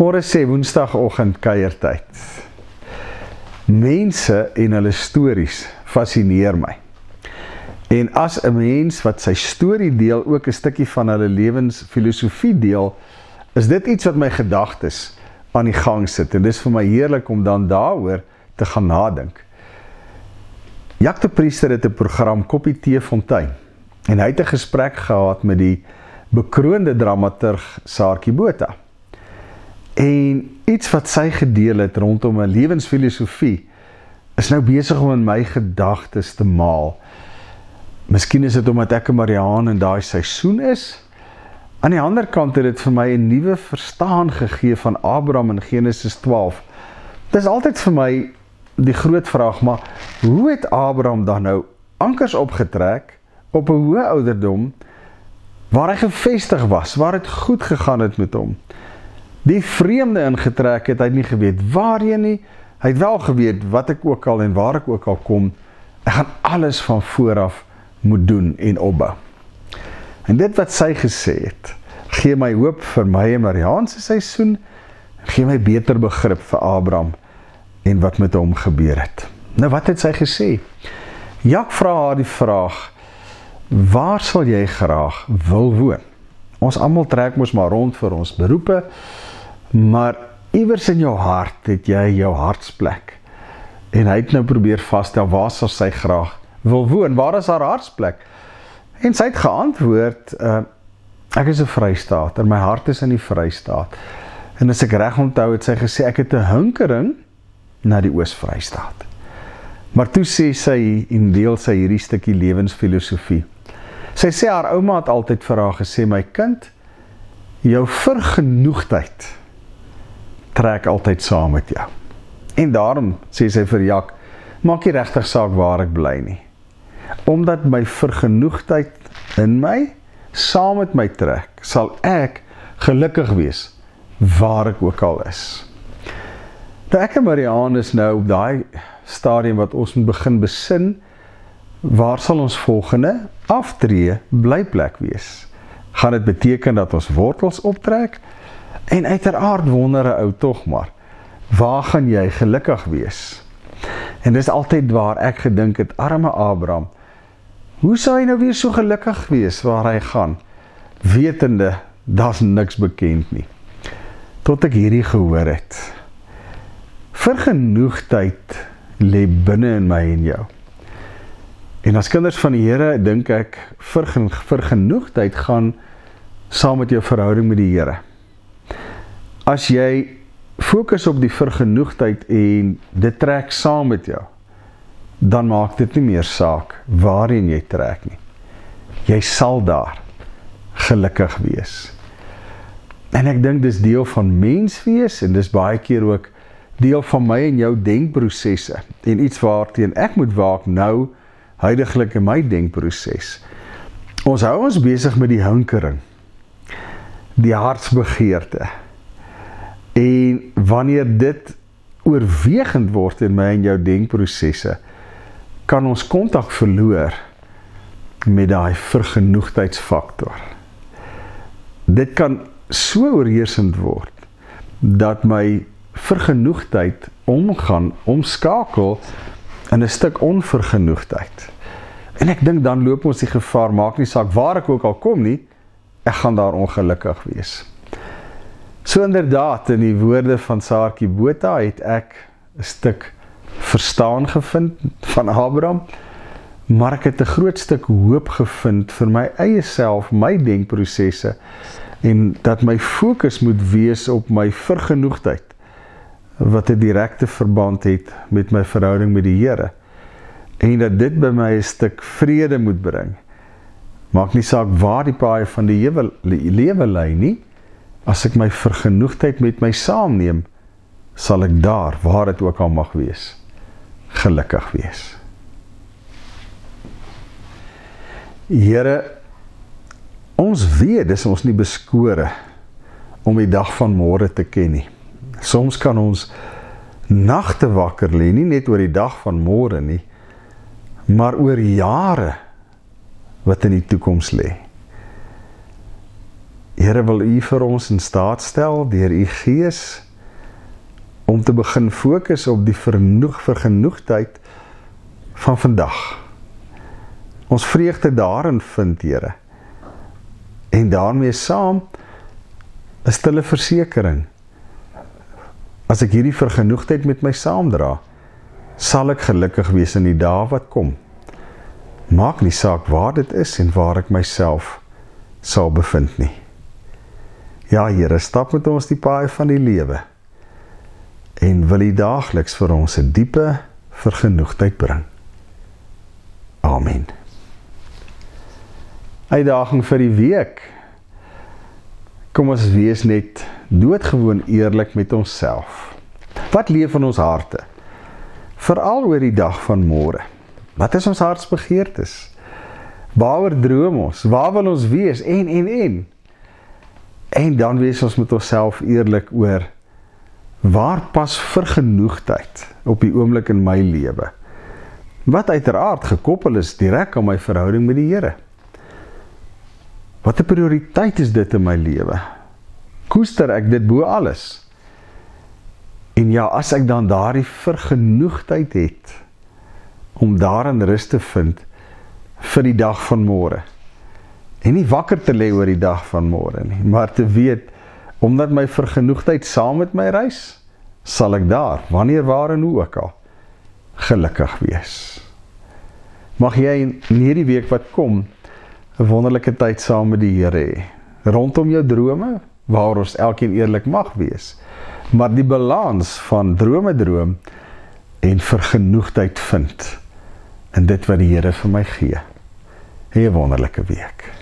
Môre sê woensdagoggend kuiertyd. Mense en hulle stories fascineer my. En as 'n mens wat sy storie deel ook 'n stukkie van hulle lewensfilosofie deel, is dit iets wat my gedagtes aan die gang sit. En dis vir my heerlik om dan daaroor te gaan nadink. Jack de Priester het 'n program Koppie Thee Fontein. En hy het 'n gesprek gehad met die bekroonde dramaturg Saartjie Botha. En iets wat sy gedeel het rondom 'n lewensfilosofie is nou besig om in my gedagtes te maal. Miskien is dit omdat ek 'n Mariaan in daai seisoen is. Aan die ander kant het dit vir my 'n nuwe verstaan gegee van Abraham in Genesis 12. Dit is altyd vir my die groot vraag, maar hoe het Abraham dan nou ankers opgetrek op 'n hoë ouderdom waar hy gevestig was, waar dit goed gegaan het met hom? Die vreemde ingetrek het, hy het nie geweet waarheen nie, hy het wel geweet wat ek ook al en waar ek ook al kom, ek gaan alles van vooraf moet doen en opbou. En dit wat sy gesê het, gee my hoop vir my en Mariaanse seisoen, gee my beter begrip vir Abraham en wat met hom gebeur het. Nou wat het sy gesê? Jack vra haar die vraag, waar sal jy graag wil woon? Ons almal trek mos maar rond vir ons beroepe, maar iewers in jou hart het jy jou hartsplek. En hy het nou probeer vasstel, waar sal sy graag wil woon? Waar is haar hartsplek? En sy het geantwoord, ek is 'n Vrystaat, en my hart is in die Vrystaat. En as ek reg onthou het sy gesê, ek het 'n hinkering na die Oos-Vrystaat. Maar toe sê sy, en deel sy hierdie stukkie lewensfilosofie. Sy sê, haar ouma het altyd vir haar gesê, my kind, jou vergenoegdheid trek altyd saam met jou. En daarom, sê sy vir Jack, maak nie regtig saak waar ek bly nie. Omdat my vergenoegdheid in my, saam met my trek, sal ek gelukkig wees, waar ek ook al is. Nou ek en Mariaan is nou op daai stadium wat ons moet begin besin, waar sal ons volgende aftree blyplek wees? Gaan dit beteken dat ons wortels optrek? En uiteraard wondere ou tog maar, waar gaan jy gelukkig wees? En dis altyd waar ek gedink het, arme Abraham, hoe sal hy nou weer so gelukkig wees waar hy gaan? Wetende, daar's niks bekend nie. Tot ek hierdie gehoor het. Vergenoegdheid lê binne in my en jou. En as kinders van die Here, dink ek, vergenoegdheid gaan saam met jou verhouding met die Here. As jy fokus op die vergenoegdheid en dit trek saam met jou, dan maak dit nie meer saak waarheen jy trek nie. Jy sal daar gelukkig wees. En ek dink dis deel van mens wees, en dis baie keer ook deel van my en jou denkprosesse, en iets waarteen ek moet waak nou, huidiglik in my denkproses. Ons hou ons besig met die hinkering, die hartsbegeerte, en wanneer dit oorwegend word in my en jou denkprosesse, kan ons kontak verloor met daai vergenoegdheidsfaktor. Dit kan so oorheersend word, dat my vergenoegdheid omskakel in 'n stuk onvergenoegdheid. En ek dink dan loop ons die gevaar, maak nie saak waar ek ook al kom nie, ek gaan daar ongelukkig wees. So inderdaad, in die woorde van Saartjie Botha het ek 'n stuk verstaan gevind van Abraham, maar ek het 'n groot stuk hoop gevind vir my eie self, my denkprosesse, en dat my fokus moet wees op my vergenoegdheid, wat 'n direkte verband het met my verhouding met die Here, en dat dit by my 'n stuk vrede moet bring. Maak nie saak waar die paai van die lewe lei nie, as ek my vergenoegdheid met my saamneem, sal ek daar, waar dit ook al mag wees, gelukkig wees. Here, ons weet, dis ons nie beskore om die dag van môre te ken nie. Soms kan ons nagte wakker lê, nie net oor die dag van môre nie, maar oor jare wat in die toekoms lê. Here, wil U vir ons in staat stel, deur U Gees, om te begin fokus op die vergenoegdheid van vandag. Ons vreugde daarin vind, Here. En daarmee saam, 'n stille versekering. As ek hierdie vergenoegdheid met my saamdra, sal ek gelukkig wees in die dae wat kom. Maak nie saak waar dit is en waar ek myself sal bevind nie. Ja, Here, stap met ons die paai van die lewe en wil U daagliks vir ons 'n diepe vergenoegdheid bring. Amen. Uitdaging vir die week. Kom ons wees net doodgewoon eerlik met onsself. Wat leef in ons harte? Veral oor die dag van môre. Wat is ons hartsbegeertes? Waaroor droom ons? Waar wil ons wees? En dan wees ons met onsself eerlik oor waar pas vergenoegdheid op die oomblik in my lewe? Wat uiteraard gekoppel is direk aan my verhouding met die Here. Wat 'n prioriteit is dit in my lewe? Koester ek dit bo alles? En ja, as ek dan daardie vergenoegdheid het, om daarin rus te vind vir die dag van môre. En nie wakker te lê oor die dag van môre nie, maar te weet, omdat my vergenoegdheid saam met my reis, sal ek daar, wanneer, waar en hoe ook al, gelukkig wees. Mag jy in hierdie week wat kom, 'n wonderlike tyd saam met die Here hê, rondom jou drome, waar ons elkeen eerlik mag wees, maar die balans van droom en vergenoegdheid vind, in dit wat die Here vir my gee. 'n wonderlike week.